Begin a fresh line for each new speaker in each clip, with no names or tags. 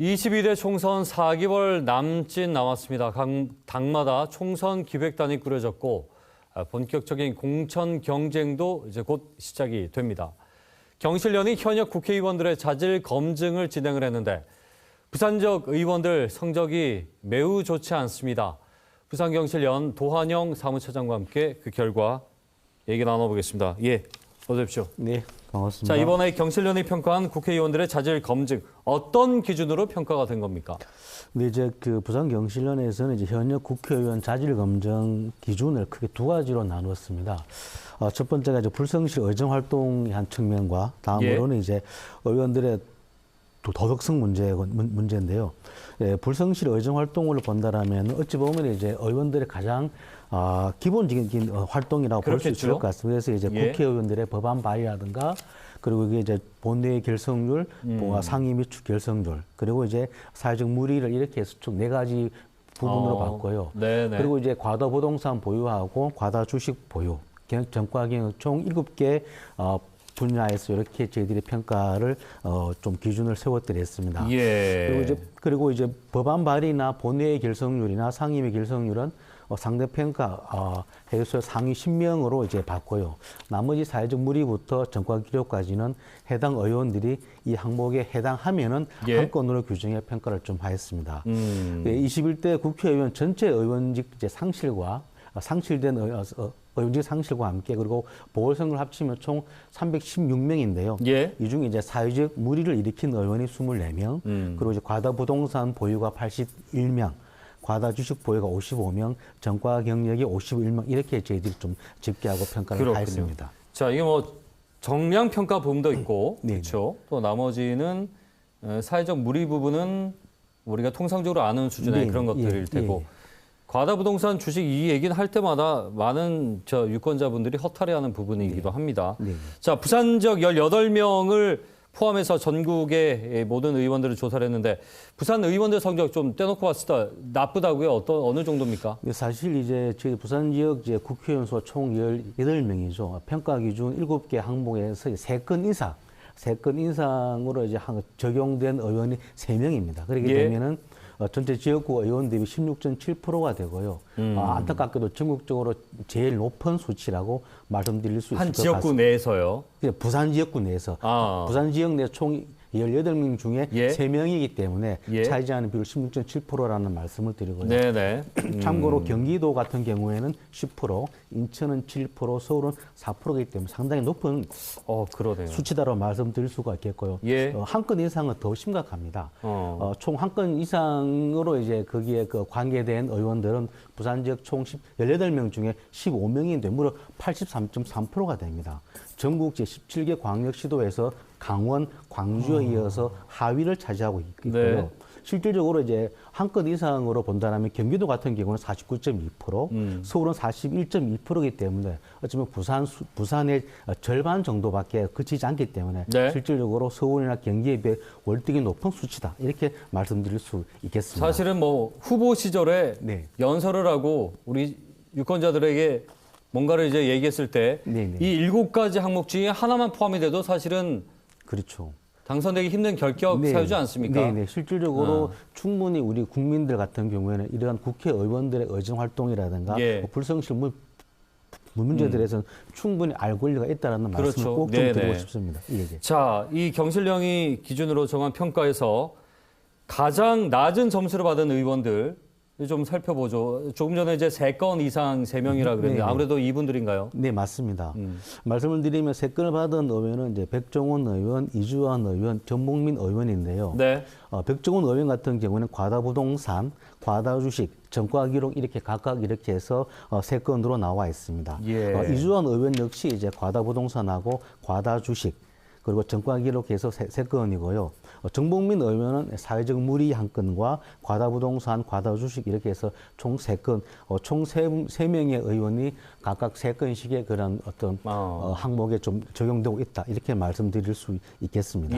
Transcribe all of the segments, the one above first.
22대 총선 4개월 남짓 남았습니다. 각 당마다 총선 기획단이 꾸려졌고 본격적인 공천 경쟁도 이제 곧 시작이 됩니다. 경실련이 현역 국회의원들의 자질 검증을 진행을 했는데 부산적 의원들 성적이 매우 좋지 않습니다. 부산경실련 도한영 사무처장과 함께 그 결과 얘기 나눠보겠습니다. 예, 어서 오십시오.
네, 반갑습니다.
자, 이번에 경실련이 평가한 국회의원들의 자질 검증 어떤 기준으로 평가가 된 겁니까?
네, 이제 그 부산경실련에서는 이제 현역 국회의원 자질 검증 기준을 크게 두 가지로 나누었습니다. 첫 번째가 이제 불성실 의정 활동의 한 측면과 다음으로는 이제 의원들의 도덕성 문제인데요. 예, 불성실 의정 활동을 본다라면 어찌 보면 이제 의원들의 가장 기본적인 활동이라고 볼 수 있을 것 같습니다. 그래서 이제 국회의원들의 법안 발의라든가 그리고 이게 이제 본회의 결성률, 상임 및 결성률, 그리고 이제 사회적 물의를 이렇게 해서 총 네 가지 부분으로 봤고요.
네네.
그리고 이제 과다 부동산 보유하고 과다 주식 보유, 전과 경영 총 7개 분야에서 이렇게 저희들이 평가를 좀 기준을 세웠더랬습니다.
예.
그리고 이제 법안 발의나 본회의 결성률이나 상임위 결성률은 상대평가 해서 상위 10명으로 이제 봤고요. 나머지 사회적 물의부터 전과 기록까지는 해당 의원들이 이 항목에 해당하면은 한 건으로 규정해 평가를 좀 하였습니다. 21대 국회의원 전체 의원직 이제 상실된 의원직 상실과 함께 그리고 보궐선거를 합치면 총 316명인데요. 이 중에 이제 사회적 물의를 일으킨 의원이 24명, 그리고 이제 과다 부동산 보유가 81명, 과다 주식 보유가 55명, 전과 경력이 51명 이렇게 저희들이 좀 집계하고 평가를 하였습니다.
자, 이게 뭐 정량 평가 부분도 있고, 그렇죠. 또 나머지는 사회적 물의 부분은 우리가 통상적으로 아는 수준의 그런 것들일 테고. 과다 부동산 주식 이 얘기는 할 때마다 많은 유권자분들이 허탈해하는 부분이기도 합니다. 자, 부산적 18명을 포함해서 전국의 모든 의원들을 조사를 했는데 부산 의원들 성적 좀 떼놓고 봤을 때 나쁘다고요? 어느 정도입니까?
사실 이제 저희 부산 지역 이제 국회의원 수 총 18명이죠. 평가 기준 7개 항목에서 3건 이상으로 이제 적용된 의원이 3명입니다. 그렇게 되면은 전체 지역구 의원 대비 16.7%가 되고요. 안타깝게도 전국적으로 제일 높은 수치라고 말씀드릴 수 있을 것 같습니다.
한 지역구 내에서요?
부산 지역구 내에서. 부산 지역 내 총 18명 중에 3명이기 때문에 차이지 않은 비율 16.7%라는 말씀을 드리고요. 참고로 경기도 같은 경우에는 10%, 인천은 7%, 서울은 4%이기 때문에 상당히 높은 수치다라고 말씀드릴 수가 있겠고요. 한 건 이상은 더 심각합니다. 총 한 건 이상으로 이제 거기에 관계된 의원들은 부산 지역 총 18명 중에 15명인데 무려 83.3%가 됩니다. 전국 제17개 광역시도에서 강원, 광주에 이어서 하위를 차지하고 있고요. 실질적으로 이제 한 건 이상으로 본다면 경기도 같은 경우는 49.2%, 서울은 41.2%이기 때문에 어쩌면 부산의 절반 정도밖에 그치지 않기 때문에 실질적으로 서울이나 경기에 비해 월등히 높은 수치다 이렇게 말씀드릴 수 있겠습니다.
사실은 뭐 후보 시절에 연설을 하고 우리 유권자들에게 뭔가를 이제 얘기했을 때 이 7가지 항목 중에 하나만 포함이 돼도 사실은 당선되기 힘든 결격 사유지 않습니까?
실질적으로 충분히 우리 국민들 같은 경우에는 이러한 국회의원들의 의정 활동이라든가 불성실 문제들에서는 충분히 알 권리가 있다는 말씀을 꼭 좀 드리고 싶습니다.
자, 이 경실련이 기준으로 정한 평가에서 가장 낮은 점수를 받은 의원들 좀 살펴보죠. 조금 전에 이제 3건 이상 3명이라 그랬는데 아무래도 이분들인가요?
네, 맞습니다. 말씀을 드리면 3건을 받은 의원은 이제 백종원 의원, 이주환 의원, 전봉민 의원인데요. 백종원 의원 같은 경우는 과다 부동산, 과다 주식, 전과 기록 이렇게 각각 이렇게 해서 3건으로 나와 있습니다. 이주환 의원 역시 이제 과다 부동산하고 과다 주식 그리고 전과 기록해서 3건이고요. 정봉민 의원은 사회적 물의 1건과 과다 부동산, 과다 주식 이렇게 해서 총 3건, 총 3명의 의원이 각각 3건씩의 그런 어떤 항목에 좀 적용되고 있다. 이렇게 말씀드릴 수 있겠습니다.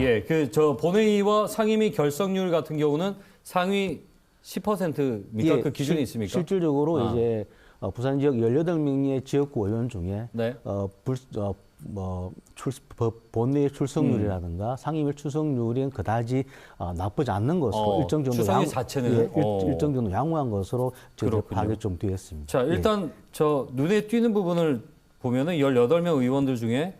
본회의와 상임위 결성률 같은 경우는 상위 10%입니까? 그 기준이 있습니까?
실질적으로 이제 부산 지역 18명의 지역구 의원 중에 본회의 출석률이라든가 상임위 출석률이 그다지 나쁘지 않는 것으로 일정 정도
출석률 자체는
일정 정도 양호한 것으로 저희들 파악이 좀 되었습니다.
자, 일단 저 눈에 띄는 부분을 보면은 18명 의원들 중에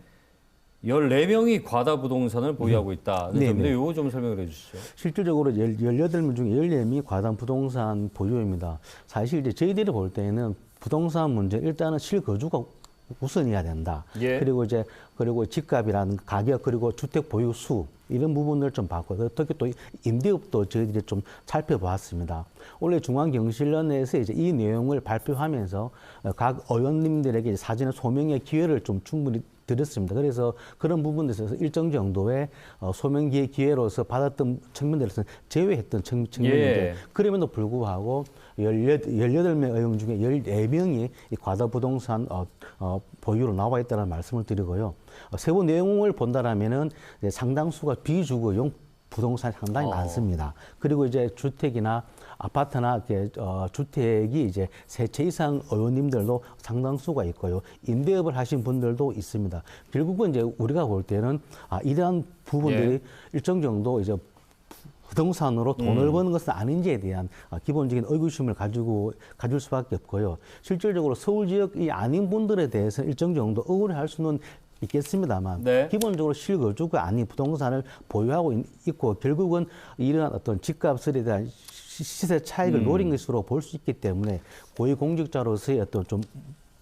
14명이 과다 부동산을 보유하고 있다는 점인데 이거 좀 설명을 해 주시죠.
실질적으로 18명 중에 14명이 과다 부동산 보유입니다. 사실 이제 저희들이 볼 때는 부동산 문제 일단은 실거주가 우선이어야 된다. 그리고 집값이라는 가격 그리고 주택 보유 수 이런 부분을 좀 봤고 특히 또 임대업도 저희들이 좀 살펴보았습니다. 올해 중앙경실련에서 이제 이 내용을 발표하면서 각 의원님들에게 사전에 소명의 기회를 좀 충분히 드렸습니다. 그래서 그런 부분에서 일정 정도의 소명 기회로서 받았던 측면들에서 제외했던 측면인데 그럼에도 불구하고 18명 의원 중에 14명이 이 과다 부동산 보유로 나와 있다는 말씀을 드리고요. 세부 내용을 본다라면은 상당수가 비주거용 부동산이 상당히 많습니다. 그리고 이제 주택이나 아파트나 주택이 이제 3채 이상 의원님들도 상당수가 있고요. 임대업을 하신 분들도 있습니다. 결국은 이제 우리가 볼 때는 이러한 부분들이 일정 정도 이제 부동산으로 돈을 버는 것은 아닌지에 대한 기본적인 의구심을 가질 수밖에 없고요. 실질적으로 서울 지역이 아닌 분들에 대해서 일정 정도 억울해 할 수는 있겠습니다만 기본적으로 실거주가 아닌 부동산을 보유하고 있고 결국은 이러한 어떤 집값에 대한 시세 차익을 노린 것으로 볼 수 있기 때문에 고위공직자로서의 어떤 좀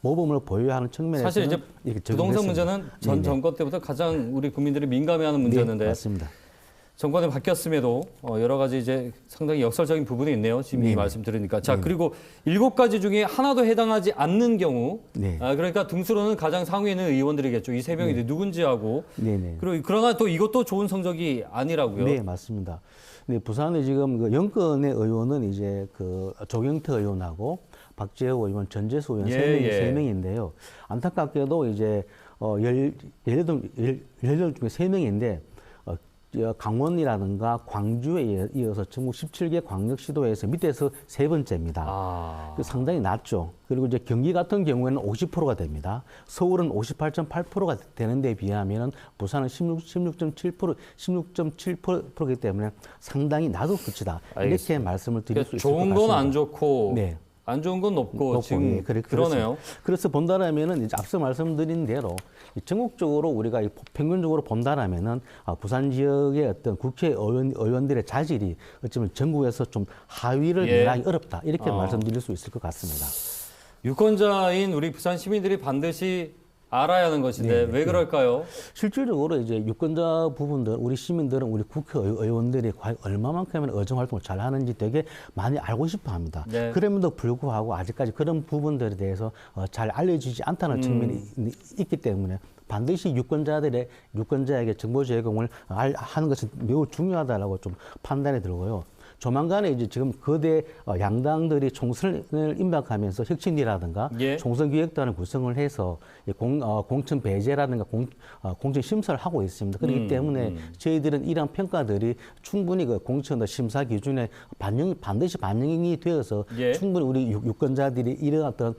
모범을 보유하는 측면에서
사실 이제 부동산 문제는 전 정권 때부터 가장 우리 국민들이 민감해하는 문제였는데
맞습니다.
정권이 바뀌었음에도 여러 가지 이제 상당히 역설적인 부분이 있네요. 지금 이 말씀 들으니까. 자, 그리고 7가지 중에 하나도 해당하지 않는 경우, 그러니까 등수로는 가장 상위에 있는 의원들이겠죠. 이 3명이 누군지 하고. 그리고 그러나 또 이것도 좋은 성적이 아니라고요.
네, 맞습니다. 네, 부산에 지금 그 영권의 의원은 이제 그 조경태 의원하고 박재호 의원, 전재수 의원 3명인데요. 안타깝게도 이제 18명 중에 3명인데 강원이라든가 광주에 이어서 전국 17개 광역시도에서 밑에서 3번째입니다. 상당히 낮죠. 그리고 이제 경기 같은 경우에는 50%가 됩니다. 서울은 58.8%가 되는 데 비하면 부산은 16.7%이기 때문에 상당히 낮은 수치다. 이렇게 말씀을 드릴 수 있을 것 같습니다.
좋은 건 안 좋고 안 좋은 건 높고 지금 그러네요.
그래서 본다라면은 이제 앞서 말씀드린 대로 전국적으로 우리가 평균적으로 본다라면은 부산 지역의 어떤 국회의원들의 자질이 어쩌면 전국에서 좀 하위를 내라기 어렵다 이렇게 말씀드릴 수 있을 것 같습니다.
유권자인 우리 부산 시민들이 반드시 알아야 하는 것인데 왜 그럴까요?
실질적으로 이제 유권자 부분들, 우리 시민들은 우리 국회의원들이 과연 얼마만큼의 의정 활동을 잘 하는지 되게 많이 알고 싶어 합니다. 그럼에도 불구하고 아직까지 그런 부분들에 대해서 잘 알려지지 않다는 측면이 있기 때문에 반드시 유권자에게 정보 제공을 하는 것은 매우 중요하다라고 좀 판단이 들고요. 조만간에 이제 지금 거대 양당들이 총선을 임박하면서 혁신이라든가 총선기획단을 구성을 해서 공천 배제라든가 공천 심사를 하고 있습니다. 그렇기 때문에 저희들은 이러한 평가들이 충분히 그 공천 심사 기준에 반드시 반영이 되어서 충분히 우리 유권자들이 이런 어떤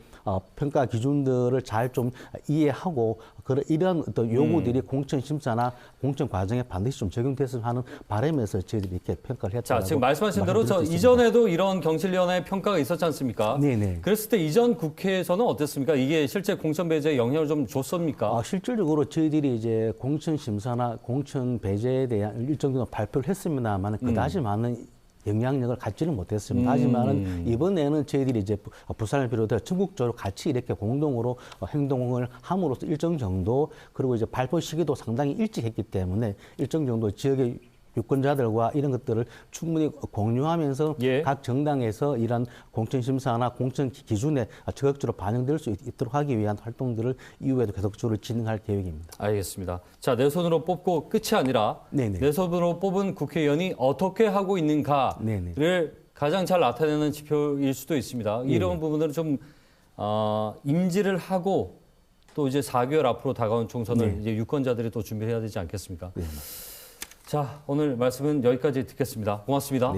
평가 기준들을 잘 좀 이해하고 이러한 어떤 요구들이 공천 심사나 공천 과정에 반드시 좀 적용됐으면 하는 바람에서 저희들이 이렇게 평가를 했다고.
자, 지금 말씀하신 대로 이전에도 이런 경실련의 평가가 있었지 않습니까? 그랬을 때 이전 국회에서는 어땠습니까? 이게 실제 공천 배제에 영향을 좀 줬습니까?
실질적으로 저희들이 이제 공천 심사나 공천 배제에 대한 일정 정도 발표를 했습니다만 그다지 많은 영향력을 갖지는 못했습니다. 하지만은 이번에는 저희들이 이제 부산을 비롯해 전국적으로 같이 이렇게 공동으로 행동을 함으로써 일정 정도 그리고 이제 발표 시기도 상당히 일찍 했기 때문에 일정 정도 지역의 유권자들과 이런 것들을 충분히 공유하면서 각 정당에서 이런 공천심사나 공천 기준에 적극적으로 반영될 수 있도록 하기 위한 활동들을 이후에도 계속적으로 진행할 계획입니다.
알겠습니다. 자, 내 손으로 뽑고 끝이 아니라 내 손으로 뽑은 국회의원이 어떻게 하고 있는가를 가장 잘 나타내는 지표일 수도 있습니다. 이런 부분들은 좀 인지를 하고 또 이제 4개월 앞으로 다가온 총선을 이제 유권자들이 또 준비해야 되지 않겠습니까? 자, 오늘 말씀은 여기까지 듣겠습니다. 고맙습니다.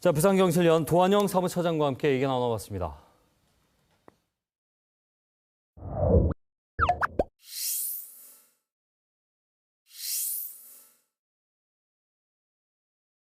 자, 부산경실련 도한영 사무처장과 함께 얘기 나눠봤습니다.